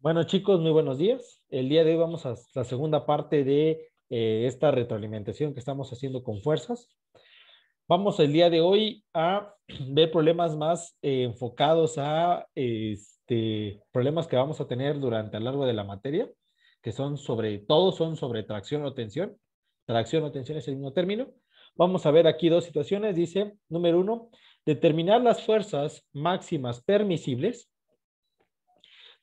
Bueno, chicos, muy buenos días. El día de hoy vamos a la segunda parte de esta retroalimentación que estamos haciendo con fuerzas. Vamos el día de hoy a ver problemas más enfocados a problemas que vamos a tener durante a lo largo de la materia, que todos son sobre tracción o tensión. Tracción o tensión es el mismo término. Vamos a ver aquí dos situaciones. Dice, número uno, determinar las fuerzas máximas permisibles.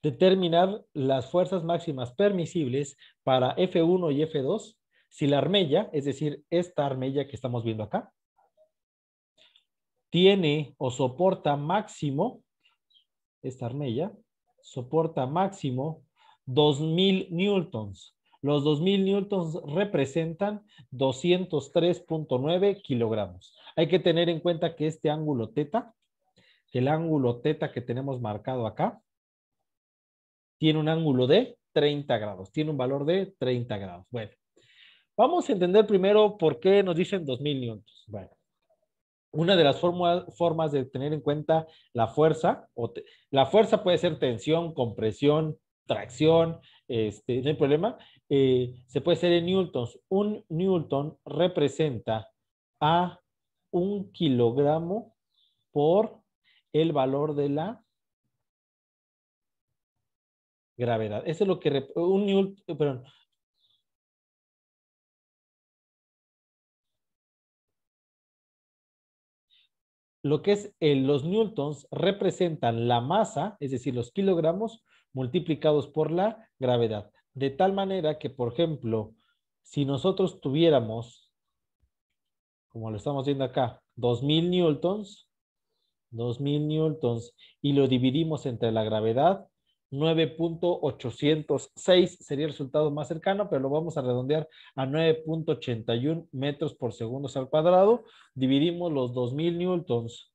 Determinar las fuerzas máximas permisibles para F1 y F2 si la armella, es decir, esta armella que estamos viendo acá, tiene o soporta máximo, esta armella, soporta máximo 2000 newtons. Los 2000 newtons representan 203.9 kilogramos. Hay que tener en cuenta que este ángulo teta, que el ángulo teta que tenemos marcado acá, tiene un ángulo de 30 grados, tiene un valor de 30 grados. Bueno, vamos a entender primero por qué nos dicen 2000 newtons. Bueno, una de las formas de tener en cuenta la fuerza, la fuerza puede ser tensión, compresión, tracción, no hay problema, se puede hacer en newtons. Un newton representa a 1 kilogramo por el valor de la gravedad. Eso es lo que un newton, perdón, lo que es los newtons representan la masa, es decir, los kilogramos multiplicados por la gravedad. De tal manera que, por ejemplo, si nosotros tuviéramos, como lo estamos viendo acá, 2000 newtons, y lo dividimos entre la gravedad, 9.806 sería el resultado más cercano, pero lo vamos a redondear a 9.81 metros por segundo al cuadrado. Dividimos los 2000 newtons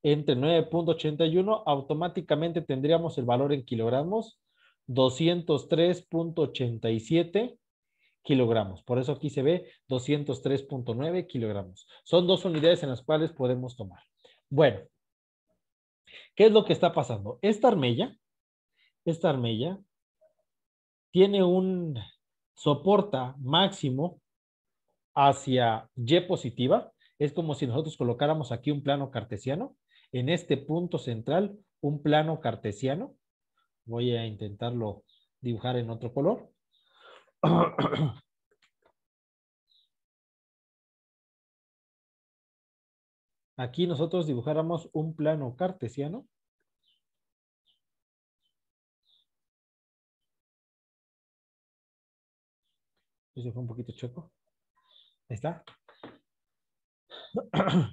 entre 9.81, automáticamente tendríamos el valor en kilogramos, 203.87 kilogramos. Por eso aquí se ve 203.9 kilogramos. Son dos unidades en las cuales podemos tomar. Bueno, ¿qué es lo que está pasando? Esta armella tiene soporta máximo hacia Y positiva. Es como si nosotros colocáramos aquí un plano cartesiano. En este punto central, un plano cartesiano. Voy a intentarlo dibujar en otro color. Aquí nosotros dibujáramos un plano cartesiano. Ese fue un poquito chueco. Ahí está.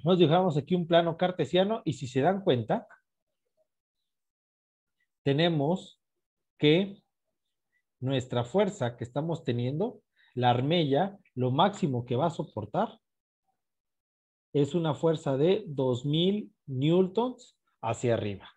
Nos dibujamos aquí un plano cartesiano y si se dan cuenta, tenemos que nuestra fuerza que estamos teniendo, la armella, lo máximo que va a soportar es una fuerza de 2000 newtons hacia arriba.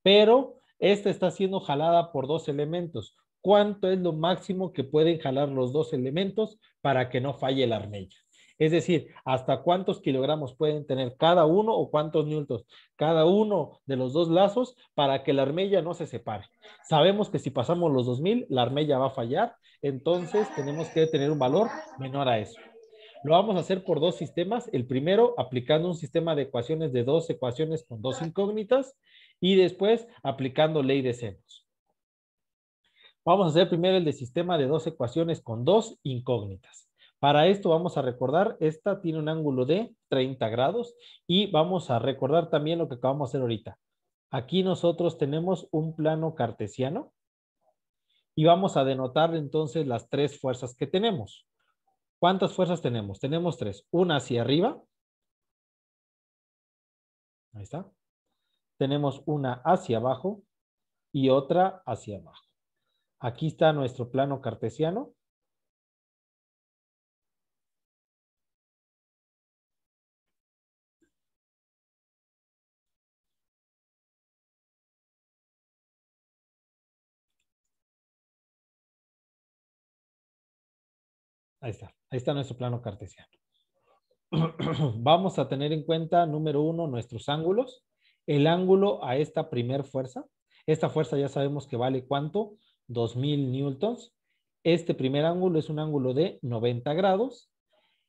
Pero esta está siendo jalada por dos elementos. ¿Cuánto es lo máximo que pueden jalar los dos elementos para que no falle la armella? Es decir, ¿hasta cuántos kilogramos pueden tener cada uno o cuántos newtons cada uno de los dos lazos para que la armella no se separe? Sabemos que si pasamos los 2000, la armella va a fallar, entonces tenemos que tener un valor menor a eso. Lo vamos a hacer por dos sistemas. El primero, aplicando un sistema de ecuaciones de dos ecuaciones con dos incógnitas y después aplicando ley de senos. Vamos a hacer primero el de sistema de dos ecuaciones con dos incógnitas. Para esto vamos a recordar, esta tiene un ángulo de 30 grados y vamos a recordar también lo que acabamos de hacer ahorita. Aquí nosotros tenemos un plano cartesiano y vamos a denotar entonces las tres fuerzas que tenemos. ¿Cuántas fuerzas tenemos? Tenemos tres. Una hacia arriba. Ahí está. Tenemos una hacia abajo y otra hacia abajo. Aquí está nuestro plano cartesiano. Ahí está. Ahí está nuestro plano cartesiano. Vamos a tener en cuenta, número uno, nuestros ángulos. El ángulo a esta primer fuerza. Esta fuerza ya sabemos que vale ¿cuánto? 2000 newtons. Este primer ángulo es un ángulo de 90 grados,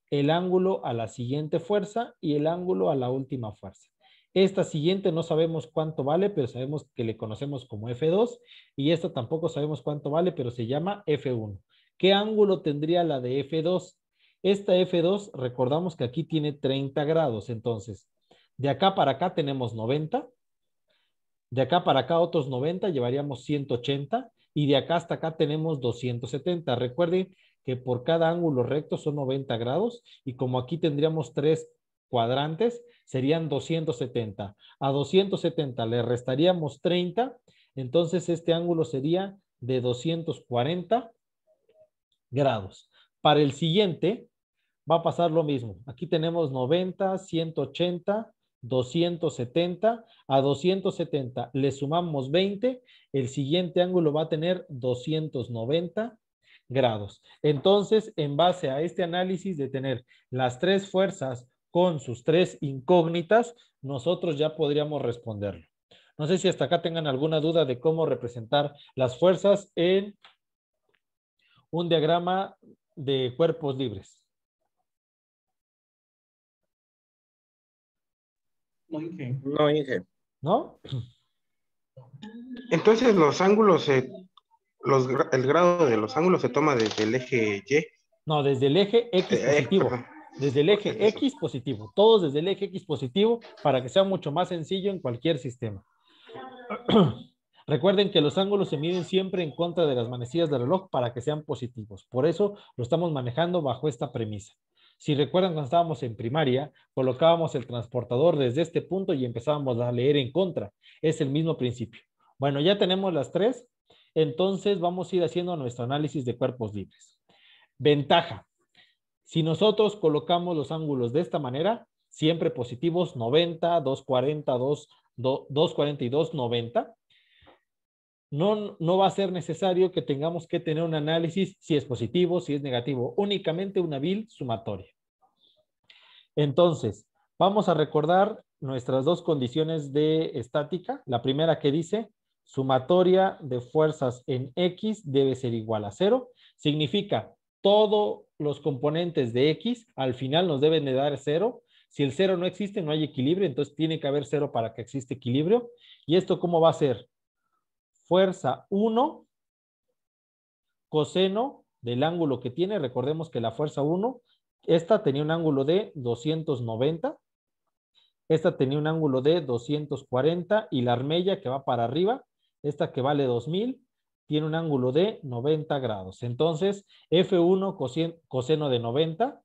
el ángulo a la siguiente fuerza y el ángulo a la última fuerza. Esta siguiente no sabemos cuánto vale, pero sabemos que le conocemos como F2 y esta tampoco sabemos cuánto vale, pero se llama F1. ¿Qué ángulo tendría la de F2? Esta F2, recordamos que aquí tiene 30 grados, entonces, de acá para acá tenemos 90, de acá para acá otros 90, llevaríamos 180 y de acá hasta acá tenemos 270. Recuerden que por cada ángulo recto son 90 grados y como aquí tendríamos tres cuadrantes, serían 270. A 270 le restaríamos 30, entonces este ángulo sería de 240 grados. Para el siguiente va a pasar lo mismo. Aquí tenemos 90, 180, 270. A 270 le sumamos 20. El siguiente ángulo va a tener 290 grados. Entonces, en base a este análisis de tener las tres fuerzas con sus tres incógnitas, nosotros ya podríamos responderlo. No sé si hasta acá tengan alguna duda de cómo representar las fuerzas en un diagrama de cuerpos libres. No, Inge. No, Inge. ¿No? Entonces los ángulos, el grado de los ángulos se toma desde el eje Y. No, desde el eje X positivo. Perdón. Desde el eje Eso. X positivo. Todos desde el eje X positivo para que sea mucho más sencillo en cualquier sistema. Recuerden que los ángulos se miden siempre en contra de las manecillas del reloj para que sean positivos. Por eso lo estamos manejando bajo esta premisa. Si recuerdan cuando estábamos en primaria, colocábamos el transportador desde este punto y empezábamos a leer en contra. Es el mismo principio. Bueno, ya tenemos las tres. Entonces vamos a ir haciendo nuestro análisis de cuerpos libres. Ventaja. Si nosotros colocamos los ángulos de esta manera, siempre positivos, 90, 240, 242, 90, no va a ser necesario que tengamos que tener un análisis si es positivo, si es negativo, únicamente una vil sumatoria. Entonces, vamos a recordar nuestras dos condiciones de estática. La primera que dice, sumatoria de fuerzas en X debe ser igual a 0. Significa, todos los componentes de X al final nos deben de dar 0. Si el 0 no existe, no hay equilibrio, entonces tiene que haber 0 para que exista equilibrio. ¿Y esto cómo va a ser? Fuerza 1 coseno del ángulo que tiene. Recordemos que la fuerza 1, esta tenía un ángulo de 290, esta tenía un ángulo de 240 y la armella que va para arriba, esta que vale 2000, tiene un ángulo de 90 grados. Entonces, F1 coseno de 90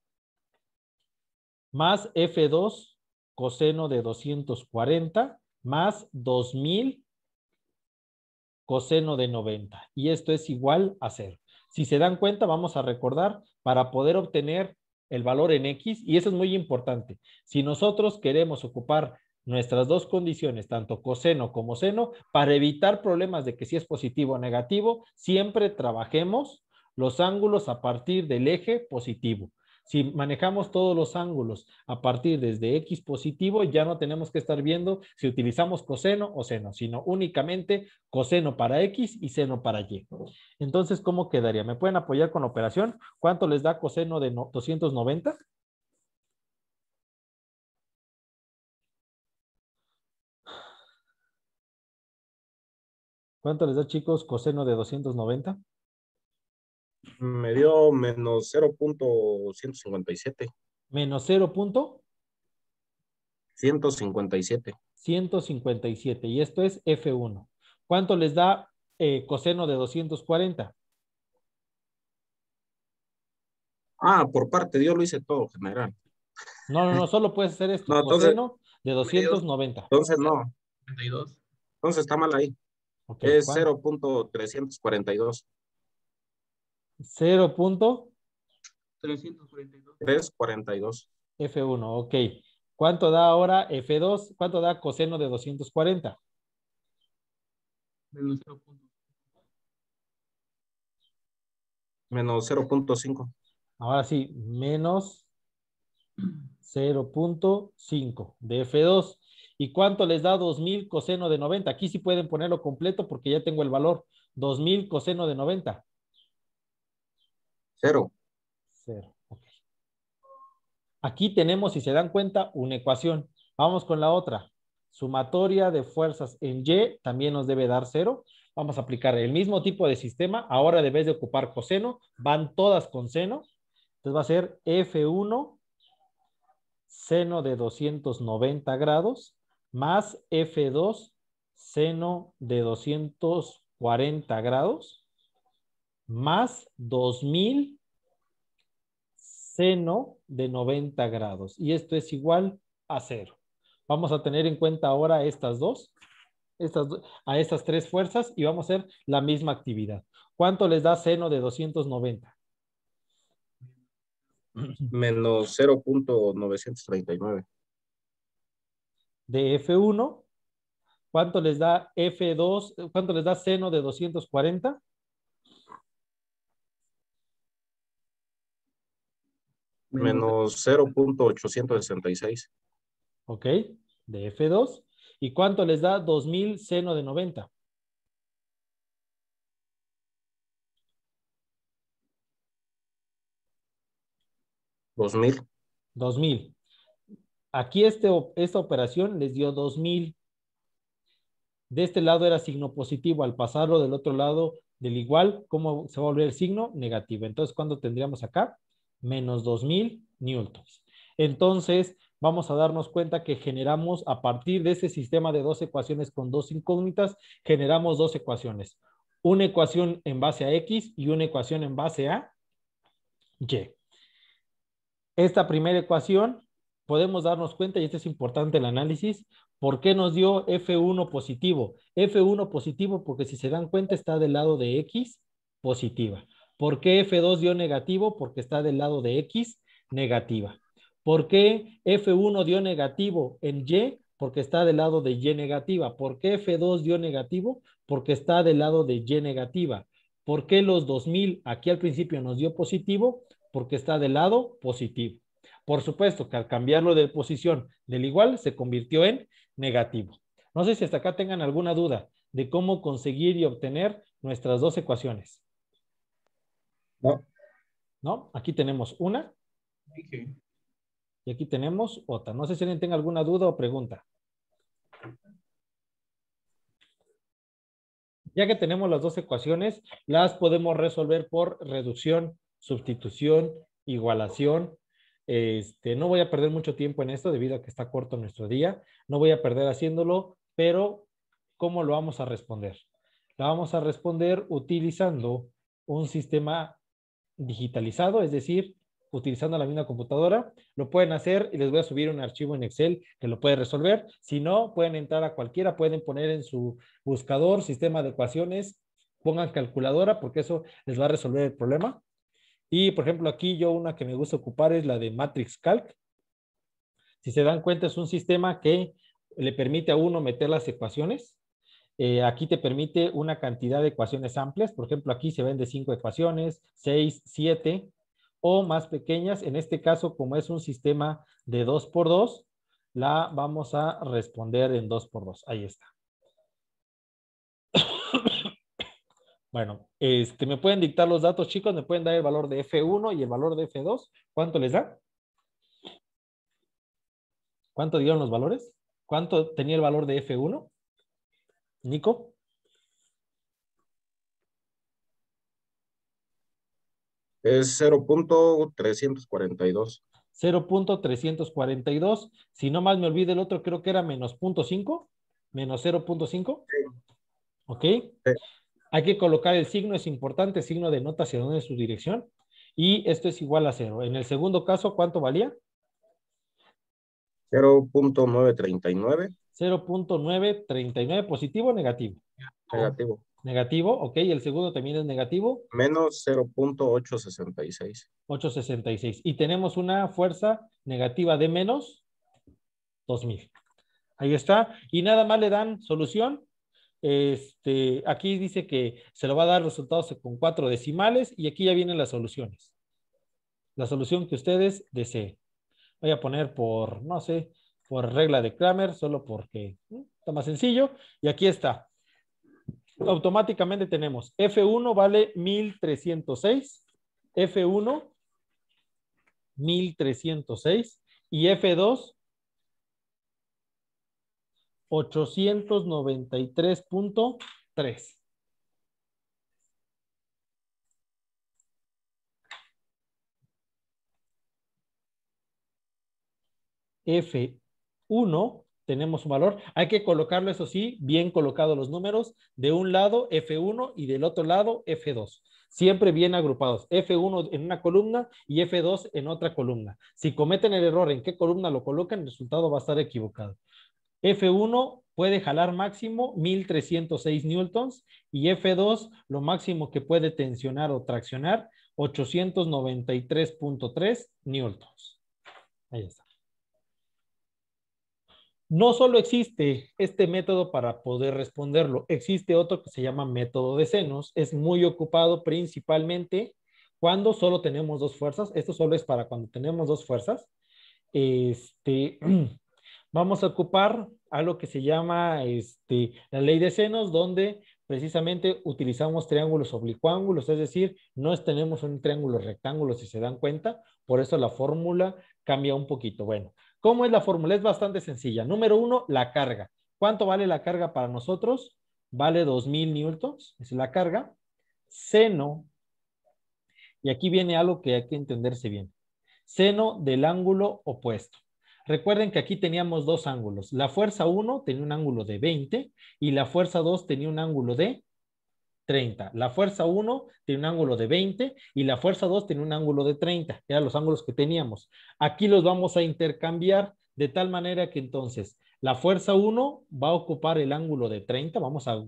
más F2 coseno de 240 más 2000 coseno de 90. Y esto es igual a 0. Si se dan cuenta, vamos a recordar para poder obtener el valor en X, y eso es muy importante. Si nosotros queremos ocupar nuestras dos condiciones, tanto coseno como seno, para evitar problemas de que si es positivo o negativo, siempre trabajemos los ángulos a partir del eje positivo. Si manejamos todos los ángulos a partir desde X positivo, ya no tenemos que estar viendo si utilizamos coseno o seno, sino únicamente coseno para X y seno para Y. Entonces, ¿cómo quedaría? ¿Me pueden apoyar con la operación? ¿Cuánto les da coseno de 290? ¿Cuánto les da, chicos, coseno de 290? Me dio menos 0.157. Menos 0.157. 157. Y esto es F1. ¿Cuánto les da coseno de 240? Por parte, yo lo hice todo general. No, solo puedes hacer esto. No, entonces, Coseno de 290. entonces no. 32. Entonces está mal ahí. Ok, Es ¿cuánto? 0.342. 0.342. 342. F1, ok. ¿Cuánto da ahora F2? ¿Cuánto da coseno de 240? Menos 0.5. Ahora sí, menos 0.5 de F2. ¿Y cuánto les da 2000 coseno de 90? Aquí sí pueden ponerlo completo porque ya tengo el valor. 2000 coseno de 90. 0. 0. Okay. Aquí tenemos, si se dan cuenta, una ecuación. Vamos con la otra. Sumatoria de fuerzas en Y también nos debe dar 0. Vamos a aplicar el mismo tipo de sistema. Ahora, en vez de ocupar coseno, van todas con seno. Entonces va a ser F1 seno de 290 grados más F2 seno de 240 grados más 2000 seno de 90 grados. Y esto es igual a 0. Vamos a tener en cuenta ahora estas dos, a estas tres fuerzas y vamos a hacer la misma actividad. ¿Cuánto les da seno de 290? Menos 0.939. De F1, ¿cuánto les da F2? ¿Cuánto les da seno de 240? Menos 0.866. Ok, de F2. ¿Y cuánto les da 2000 seno de 90? 2000. 2000. Aquí esta operación les dio 2000. De este lado era signo positivo. Al pasarlo del otro lado del igual, ¿cómo se va a volver el signo? Negativo. Entonces, ¿cuánto tendríamos acá? Menos 2000 newtons. Entonces, vamos a darnos cuenta que generamos, a partir de ese sistema de dos ecuaciones con dos incógnitas, generamos dos ecuaciones. Una ecuación en base a X y una ecuación en base a Y. Esta primera ecuación, podemos darnos cuenta, y esto es importante el análisis, ¿por qué nos dio F1 positivo? F1 positivo porque si se dan cuenta está del lado de X positiva. ¿Por qué F2 dio negativo? Porque está del lado de X negativa. ¿Por qué F1 dio negativo en Y? Porque está del lado de Y negativa. ¿Por qué F2 dio negativo? Porque está del lado de Y negativa. ¿Por qué los 2000 aquí al principio nos dio positivo? Porque está del lado positivo. Por supuesto que al cambiarlo de posición del igual se convirtió en negativo. No sé si hasta acá tengan alguna duda de cómo conseguir y obtener nuestras dos ecuaciones. No. ¿No? Aquí tenemos una y aquí tenemos otra. No sé si alguien tenga alguna duda o pregunta. Ya que tenemos las dos ecuaciones, las podemos resolver por reducción, sustitución, igualación. No voy a perder mucho tiempo en esto debido a que está corto nuestro día. No voy a perder haciéndolo, pero ¿cómo lo vamos a responder? La vamos a responder utilizando un sistema digitalizado, es decir, utilizando la misma computadora. Lo pueden hacer y les voy a subir un archivo en Excel que lo puede resolver. Si no, pueden entrar a cualquiera, pueden poner en su buscador, sistema de ecuaciones, pongan calculadora porque eso les va a resolver el problema. Y, por ejemplo, aquí yo una que me gusta ocupar es la de Matrix Calc. Si se dan cuenta, es un sistema que le permite a uno meter las ecuaciones. Aquí te permite una cantidad de ecuaciones amplias. Por ejemplo, aquí se ven de 5 ecuaciones, 6, 7 o más pequeñas. En este caso, como es un sistema de 2x2, la vamos a responder en 2x2. Ahí está. Bueno, me pueden dictar los datos, chicos. Me pueden dar el valor de F1 y el valor de F2. ¿Cuánto les da? ¿Cuánto dieron los valores? ¿Cuánto tenía el valor de F1? Nico. Es 0.342. 0.342. Si no mal me olvido el otro, creo que era menos 0.5. Menos 0.5. ¿Ok? Sí. Hay que colocar el signo, es importante, signo denota hacia dónde es su dirección. Y esto es igual a 0. En el segundo caso, ¿cuánto valía? 0.939. 0.939, positivo o negativo. Negativo. Negativo, ok. El segundo también es negativo. Menos 0.866. 866. Y tenemos una fuerza negativa de menos 2000. Ahí está. Y nada más le dan solución. Aquí dice que se lo va a dar resultados con 4 decimales y aquí ya vienen las soluciones. La solución que ustedes deseen. Voy a poner por, no sé, por regla de Kramer, solo porque está más sencillo. Y aquí está. Automáticamente tenemos F1 vale 1306, F1 1306 y F2 893.3. F1 tenemos un valor. Hay que colocarlo, eso sí, bien colocados los números. De un lado F1 y del otro lado F2. Siempre bien agrupados. F1 en una columna y F2 en otra columna. Si cometen el error en qué columna lo colocan, el resultado va a estar equivocado. F1 puede jalar máximo 1306 newtons y F2 lo máximo que puede tensionar o traccionar 893.3 newtons. Ahí está. No solo existe este método para poder responderlo, existe otro que se llama método de senos. Es muy ocupado principalmente cuando solo tenemos dos fuerzas. Esto solo es para cuando tenemos dos fuerzas. Vamos a ocupar algo que se llama la ley de senos, donde precisamente utilizamos triángulos oblicuángulos, es decir, no tenemos un triángulo rectángulo, si se dan cuenta, por eso la fórmula cambia un poquito. Bueno, ¿cómo es la fórmula? Es bastante sencilla. Número uno, la carga. ¿Cuánto vale la carga para nosotros? Vale 2000 newtons, es la carga. Seno, y aquí viene algo que hay que entenderse bien. Seno del ángulo opuesto. Recuerden que aquí teníamos dos ángulos. La fuerza 1 tenía un ángulo de 20 y la fuerza 2 tenía un ángulo de 30. La fuerza 1 tiene un ángulo de 20 y la fuerza 2 tiene un ángulo de 30. Eran los ángulos que teníamos. Aquí los vamos a intercambiar de tal manera que entonces la fuerza 1 va a ocupar el ángulo de 30. Vamos a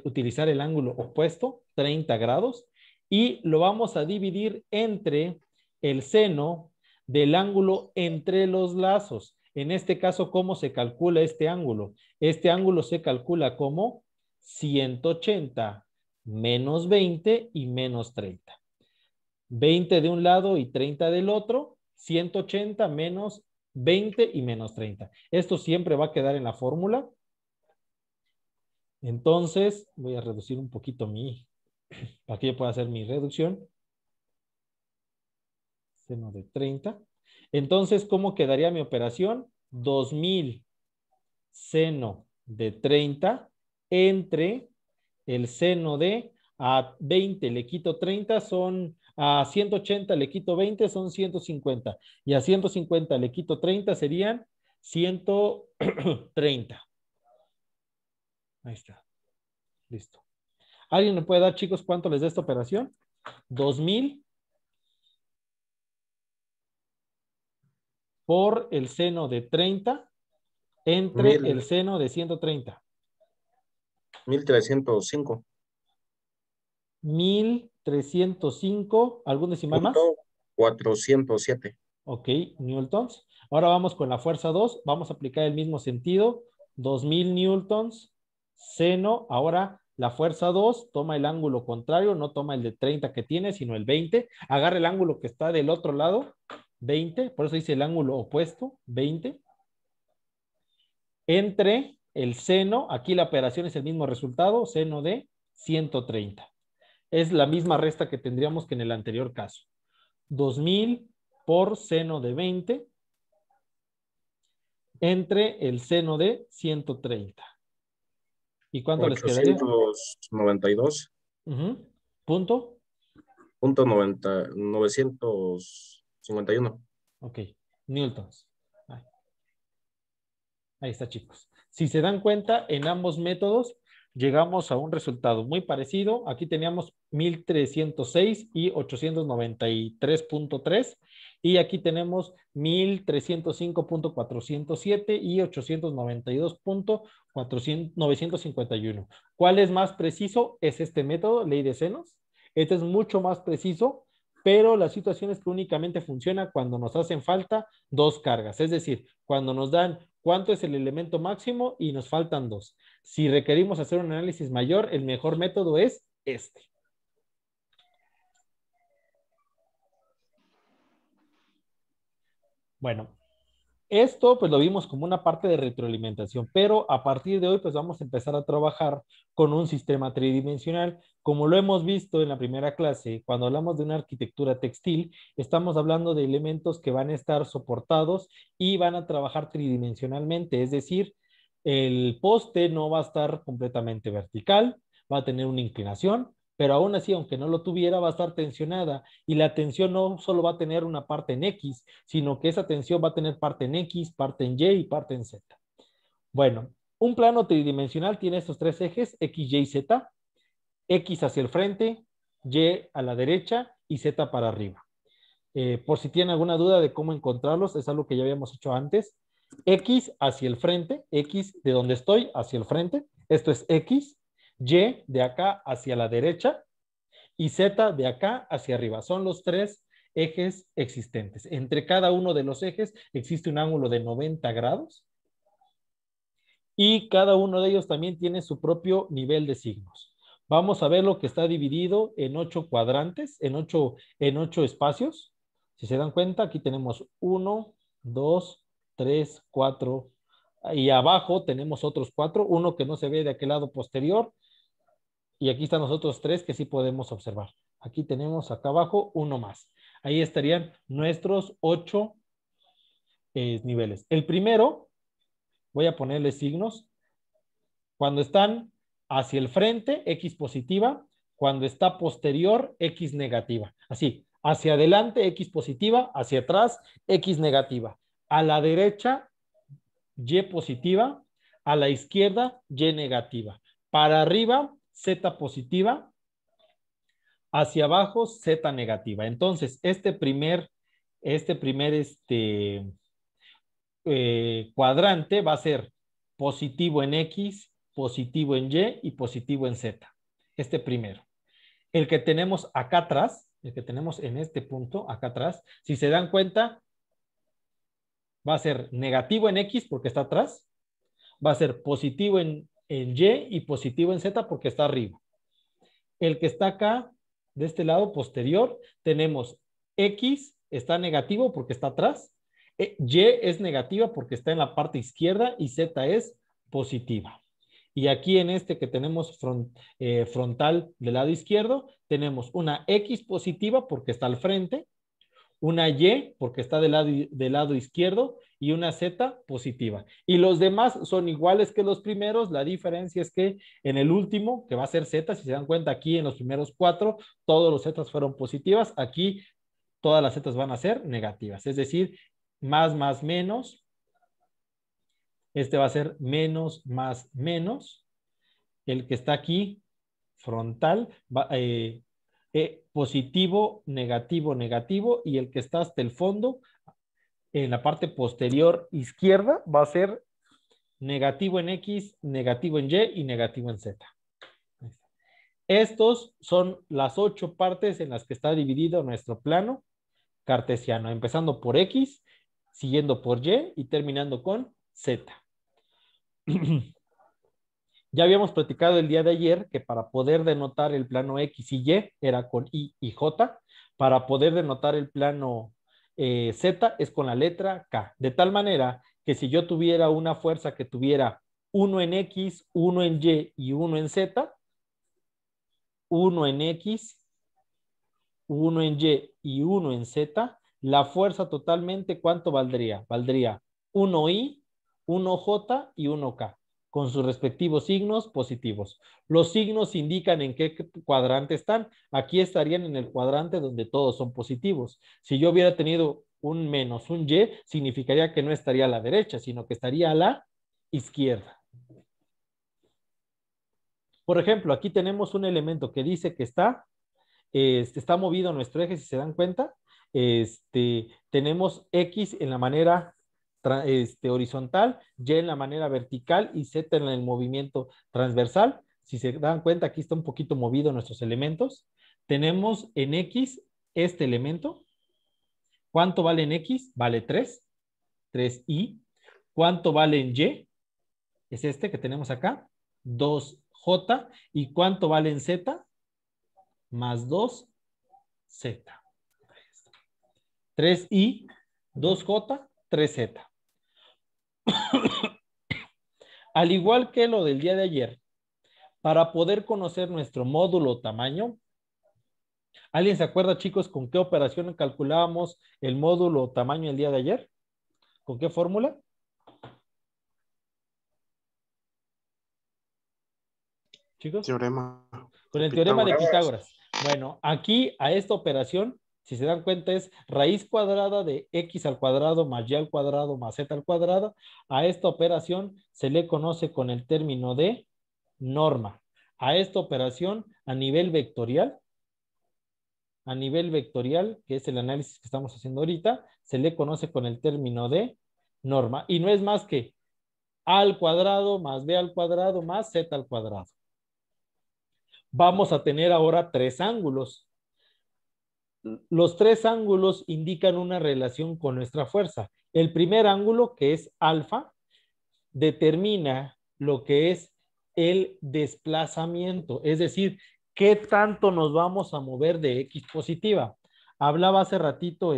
utilizar el ángulo opuesto, 30 grados, y lo vamos a dividir entre el seno del ángulo entre los lazos. En este caso, ¿cómo se calcula este ángulo? Este ángulo se calcula como 180 menos 20 y menos 30. 20 de un lado y 30 del otro, 180 menos 20 y menos 30. Esto siempre va a quedar en la fórmula. Entonces, voy a reducir un poquito para que yo pueda hacer mi reducción. Seno de 30. Entonces, ¿cómo quedaría mi operación? 2000 seno de 30 entre el seno de a 20 le quito 30 son a 180 le quito 20 son 150 y a 150 le quito 30 serían 130. Ahí está. Listo. ¿Alguien me puede dar, chicos, cuánto les da esta operación? 2000 por el seno de 30 entre el seno de 130. 1305. 1305. ¿Algún decimal más? 407. Ok, newtons. Ahora vamos con la fuerza 2. Vamos a aplicar el mismo sentido. 2000 newtons. Seno. Ahora la fuerza 2 toma el ángulo contrario, no toma el de 30 que tiene, sino el 20. Agarra el ángulo que está del otro lado. 20. Por eso dice el ángulo opuesto. 20. Entre el seno. Aquí la operación es el mismo resultado. Seno de 130. Es la misma resta que tendríamos que en el anterior caso. 2000 por seno de 20 entre el seno de 130. ¿Y cuánto les quedaría? 892. Punto. 951. Ok, newtons. Ahí está, chicos. Si se dan cuenta, en ambos métodos llegamos a un resultado muy parecido. Aquí teníamos 1306 y 893.3 y aquí tenemos 1305.407 y 892.951. ¿Cuál es más preciso? Es este método, ley de senos. Este es mucho más preciso, pero la situación es que únicamente funciona cuando nos hacen falta dos cargas, es decir, cuando nos dan cuánto es el elemento máximo y nos faltan dos. Si requerimos hacer un análisis mayor, el mejor método es este. Bueno, Esto pues lo vimos como una parte de retroalimentación, pero a partir de hoy pues vamos a empezar a trabajar con un sistema tridimensional. Como lo hemos visto en la primera clase, cuando hablamos de una arquitectura textil, estamos hablando de elementos que van a estar soportados y van a trabajar tridimensionalmente, es decir, el poste no va a estar completamente vertical, va a tener una inclinación, pero aún así, aunque no lo tuviera, va a estar tensionada y la tensión no solo va a tener una parte en X, sino que esa tensión va a tener parte en X, parte en Y y parte en Z. Bueno, un plano tridimensional tiene estos tres ejes, X, Y, Z, X hacia el frente, Y a la derecha y Z para arriba. Por si tienen alguna duda de cómo encontrarlos, es algo que ya habíamos hecho antes. X hacia el frente, X de donde estoy hacia el frente, esto es X, Y de acá hacia la derecha y Z de acá hacia arriba. Son los tres ejes existentes. Entre cada uno de los ejes existe un ángulo de 90 grados y cada uno de ellos también tiene su propio nivel de signos. Vamos a ver lo que está dividido en 8 cuadrantes, en 8 espacios. Si se dan cuenta, aquí tenemos 1, 2, 3, 4 y abajo tenemos otros 4, uno que no se ve de aquel lado posterior, y aquí están los otros 3 que sí podemos observar. Aquí tenemos acá abajo uno más. Ahí estarían nuestros 8 niveles. El primero, voy a ponerle signos. Cuando están hacia el frente, X positiva. Cuando está posterior, X negativa. Así, hacia adelante, X positiva. Hacia atrás, X negativa. A la derecha, Y positiva. A la izquierda, Y negativa. Para arriba, Z positiva, hacia abajo, Z negativa. Entonces, este primer cuadrante va a ser positivo en X, positivo en Y y positivo en Z. Este primero. El que tenemos acá atrás, el que tenemos en este punto, acá atrás, si se dan cuenta, va a ser negativo en X porque está atrás, va a ser positivo en Y y positivo en Z porque está arriba. El que está acá, de este lado posterior, tenemos X está negativo porque está atrás, Y es negativa porque está en la parte izquierda y Z es positiva. Y aquí en este que tenemos frontal del lado izquierdo, tenemos una X positiva porque está al frente, una Y porque está del lado izquierdo y una Z positiva. Y los demás son iguales que los primeros, la diferencia es que en el último, que va a ser Z, si se dan cuenta aquí en los primeros 4, todos los Z fueron positivas, aquí todas las Z van a ser negativas, es decir, más, menos, este va a ser menos, más, menos, el que está aquí, frontal, positivo, negativo, negativo, y el que está hasta el fondo, en la parte posterior izquierda, va a ser negativo en X, negativo en Y y negativo en Z. Estos son las 8 partes en las que está dividido nuestro plano cartesiano, empezando por X, siguiendo por Y terminando con Z. Ya habíamos platicado el día de ayer que para poder denotar el plano X y Y era con I y J. Para poder denotar el plano Z es con la letra K. De tal manera que si yo tuviera una fuerza que tuviera 1 en X, 1 en Y y 1 en Z, 1 en X, 1 en Y y 1 en Z, la fuerza totalmente, ¿cuánto valdría? Valdría 1I, 1J y 1K, con sus respectivos signos positivos. Los signos indican en qué cuadrante están. Aquí estarían en el cuadrante donde todos son positivos. Si yo hubiera tenido un menos, un Y, significaría que no estaría a la derecha, sino que estaría a la izquierda. Por ejemplo, aquí tenemos un elemento que dice que está movido nuestro eje, si se dan cuenta. Tenemos X en la manera horizontal, Y en la manera vertical y Z en el movimiento transversal. Si se dan cuenta, aquí está un poquito movido nuestros elementos. Tenemos en X este elemento. ¿Cuánto vale en X? Vale 3. 3i. ¿Cuánto vale en Y? Es este que tenemos acá. 2j. ¿Y cuánto vale en Z? Más 2z. 3i, 2j, 3z. Al igual que lo del día de ayer, para poder conocer nuestro módulo o tamaño, ¿alguien se acuerda, chicos, con qué operación calculábamos el módulo o tamaño el día de ayer? ¿Con qué fórmula? Chicos, Teorema con de el teorema de Pitágoras. Pitágoras. Bueno, aquí a esta operación, si se dan cuenta, es raíz cuadrada de x al cuadrado más y al cuadrado más z al cuadrado. A esta operación se le conoce con el término de norma. A esta operación a nivel vectorial, que es el análisis que estamos haciendo ahorita, se le conoce con el término de norma. Y no es más que a al cuadrado más b al cuadrado más z al cuadrado. Vamos a tener ahora tres ángulos. Los tres ángulos indican una relación con nuestra fuerza. El primer ángulo, que es alfa, determina lo que es el desplazamiento, es decir, qué tanto nos vamos a mover de X positiva. Hablaba hace ratito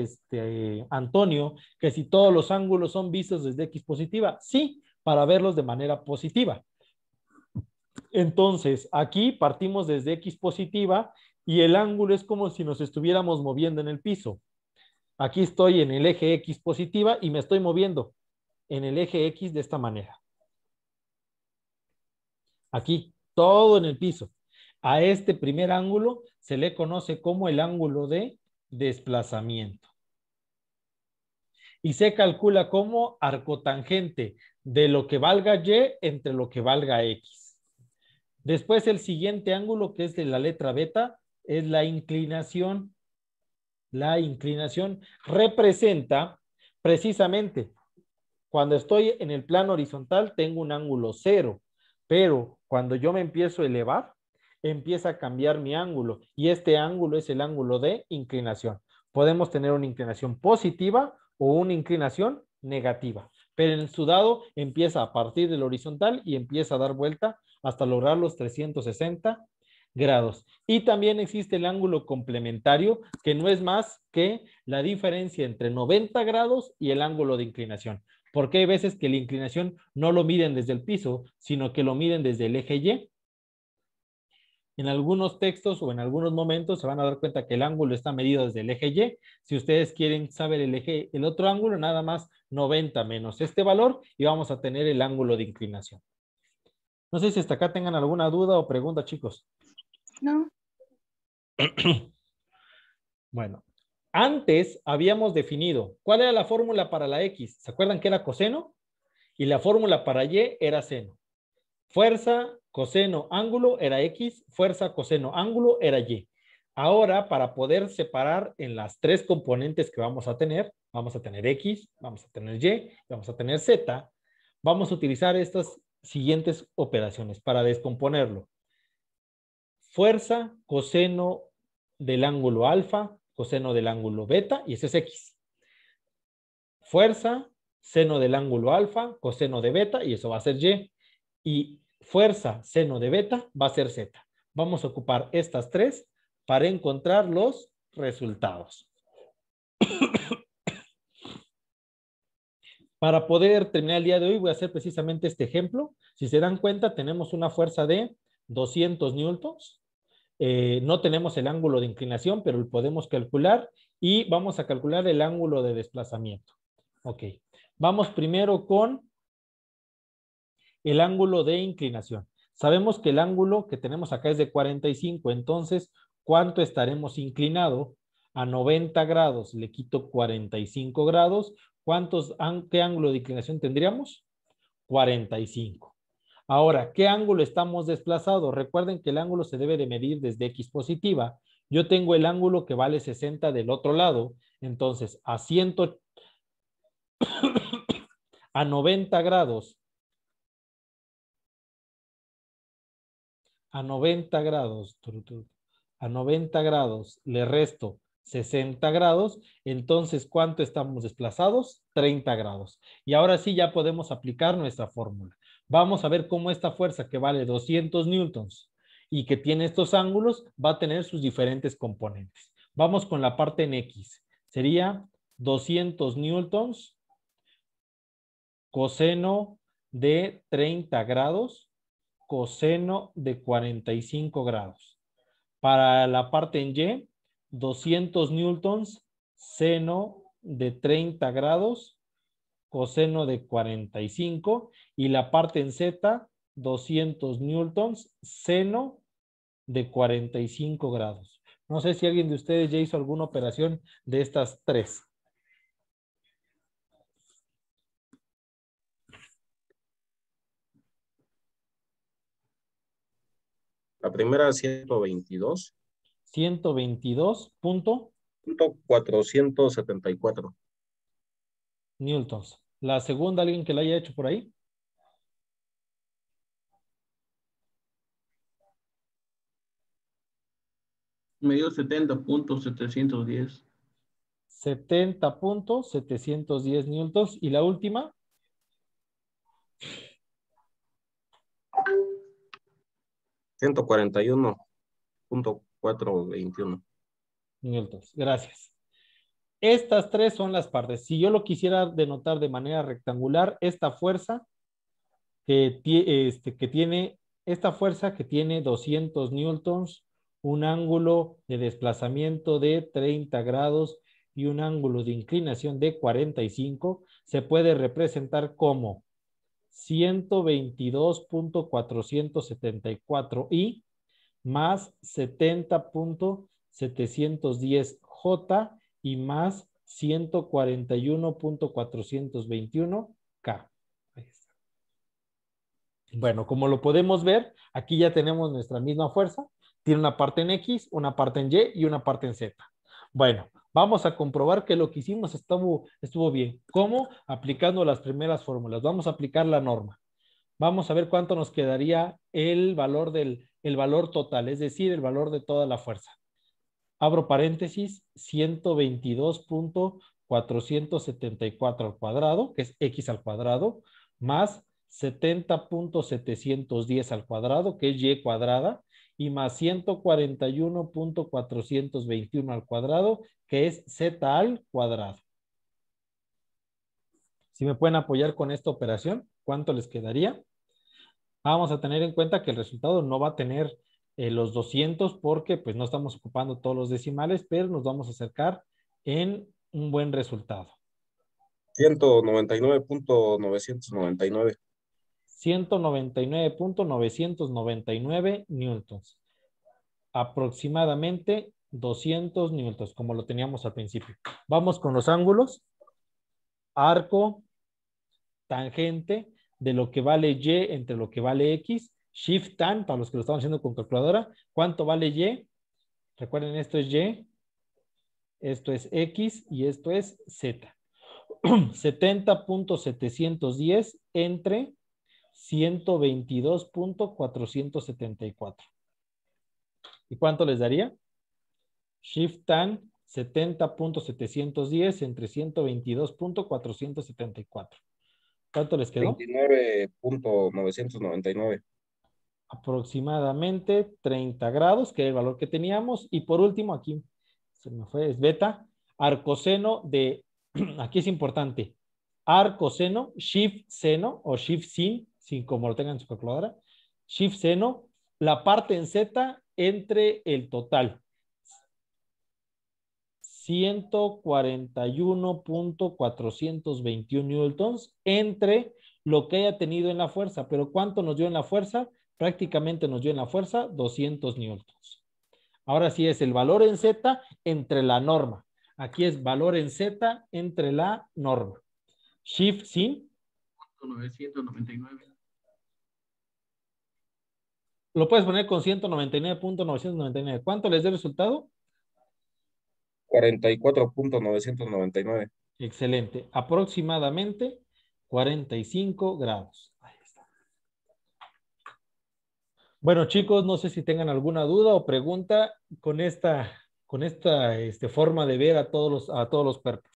Antonio, que si todos los ángulos son vistos desde X positiva, sí, para verlos de manera positiva. Entonces, aquí partimos desde X positiva y el ángulo es como si nos estuviéramos moviendo en el piso. Aquí estoy en el eje X positiva y me estoy moviendo en el eje X de esta manera. Aquí, todo en el piso. A este primer ángulo se le conoce como el ángulo de desplazamiento. Y se calcula como arcotangente de lo que valga Y entre lo que valga X. Después el siguiente ángulo, que es de la letra beta, es la inclinación. La inclinación representa precisamente cuando estoy en el plano horizontal tengo un ángulo 0, pero cuando yo me empiezo a elevar, empieza a cambiar mi ángulo y este ángulo es el ángulo de inclinación. Podemos tener una inclinación positiva o una inclinación negativa, pero en su dado empieza a partir del horizontal y empieza a dar vuelta hasta lograr los 360 grados. Y también existe el ángulo complementario, que no es más que la diferencia entre 90 grados y el ángulo de inclinación. Porque hay veces que la inclinación no lo miden desde el piso, sino que lo miden desde el eje Y. En algunos textos o en algunos momentos se van a dar cuenta que el ángulo está medido desde el eje Y. Si ustedes quieren saber el otro ángulo, nada más 90 menos este valor y vamos a tener el ángulo de inclinación. No sé si hasta acá tengan alguna duda o pregunta, chicos. No. Bueno, antes habíamos definido cuál era la fórmula para la X. ¿Se acuerdan que era coseno? Y la fórmula para Y era seno. Fuerza, coseno, ángulo era X. Fuerza, coseno, ángulo era Y. Ahora, para poder separar en las tres componentes que vamos a tener X, vamos a tener Y, vamos a tener Z, vamos a utilizar estas siguientes operaciones para descomponerlo. Fuerza, coseno del ángulo alfa, coseno del ángulo beta, y ese es X. Fuerza, seno del ángulo alfa, coseno de beta, y eso va a ser Y. Y fuerza, seno de beta, va a ser Z. Vamos a ocupar estas tres para encontrar los resultados. Para poder terminar el día de hoy, voy a hacer precisamente este ejemplo. Si se dan cuenta, tenemos una fuerza de 200 newtons. No tenemos el ángulo de inclinación, pero lo podemos calcular y vamos a calcular el ángulo de desplazamiento. Ok, vamos primero con el ángulo de inclinación. Sabemos que el ángulo que tenemos acá es de 45, entonces, ¿cuánto estaremos inclinado? A 90 grados, le quito 45 grados. ¿Qué ángulo de inclinación tendríamos? 45. Ahora, ¿qué ángulo estamos desplazados? Recuerden que el ángulo se debe de medir desde X positiva. Yo tengo el ángulo que vale 60 del otro lado. Entonces, a 90 grados. A 90 grados le resto 60 grados. Entonces, ¿cuánto estamos desplazados? 30 grados. Y ahora sí ya podemos aplicar nuestra fórmula. Vamos a ver cómo esta fuerza que vale 200 newtons y que tiene estos ángulos va a tener sus diferentes componentes. Vamos con la parte en X. Sería 200 newtons coseno de 30 grados, coseno de 45 grados. Para la parte en Y, 200 newtons, seno de 30 grados, coseno de 45, y la parte en Z, 200 newtons, seno de 45 grados. No sé si alguien de ustedes ya hizo alguna operación de estas tres. La primera 122. 122.474 newtons. La segunda, alguien que la haya hecho por ahí. Me dio 70.710. 70.710 newtons. ¿Y la última? 141.421 newtons. Gracias. Estas tres son las partes. Si yo lo quisiera denotar de manera rectangular, esta fuerza que tiene 200 newtons, un ángulo de desplazamiento de 30 grados y un ángulo de inclinación de 45, se puede representar como 122.474i más 70.710j y más 141.421k. Ahí está. Bueno, como lo podemos ver, aquí ya tenemos nuestra misma fuerza. Tiene una parte en X, una parte en Y y una parte en Z. Bueno, vamos a comprobar que lo que hicimos estuvo bien. ¿Cómo? Aplicando las primeras fórmulas. Vamos a aplicar la norma. Vamos a ver cuánto nos quedaría el valor total, es decir, el valor de toda la fuerza. Abro paréntesis, 122.474 al cuadrado, que es X al cuadrado, más 70.710 al cuadrado, que es Y cuadrada, y más 141.421 al cuadrado, que es Z al cuadrado. Si me pueden apoyar con esta operación, ¿cuánto les quedaría? Vamos a tener en cuenta que el resultado no va a tener los 200 porque pues no estamos ocupando todos los decimales, pero nos vamos a acercar en un buen resultado. 199.999. 199.999 newtons. Aproximadamente 200 newtons, como lo teníamos al principio. Vamos con los ángulos. Arco, tangente, de lo que vale Y entre lo que vale X. Shift tan, para los que lo están haciendo con calculadora. ¿Cuánto vale Y? Recuerden, esto es Y, esto es X y esto es Z. 70.710 entre 122.474. ¿Y cuánto les daría? Shift tan 70.710 entre 122.474. ¿Cuánto les quedó? 29.999. Aproximadamente 30 grados, que es el valor que teníamos. Y por último, aquí se me fue, es beta, arcoseno de, aquí es importante, arcoseno, shift seno o shift sin como lo tengan en su calculadora, shift seno, la parte en Z entre el total. 141.421 newtons entre lo que haya tenido en la fuerza. Pero ¿cuánto nos dio en la fuerza? Prácticamente nos dio en la fuerza 200 newtons. Ahora sí es el valor en Z entre la norma. Aquí es valor en Z entre la norma. Shift sin. 999. Lo puedes poner con 199.999. ¿Cuánto les da el resultado? 44.999. Excelente. Aproximadamente 45 grados. Ahí está. Bueno, chicos, no sé si tengan alguna duda o pregunta con esta forma de ver a todos los cuerpos.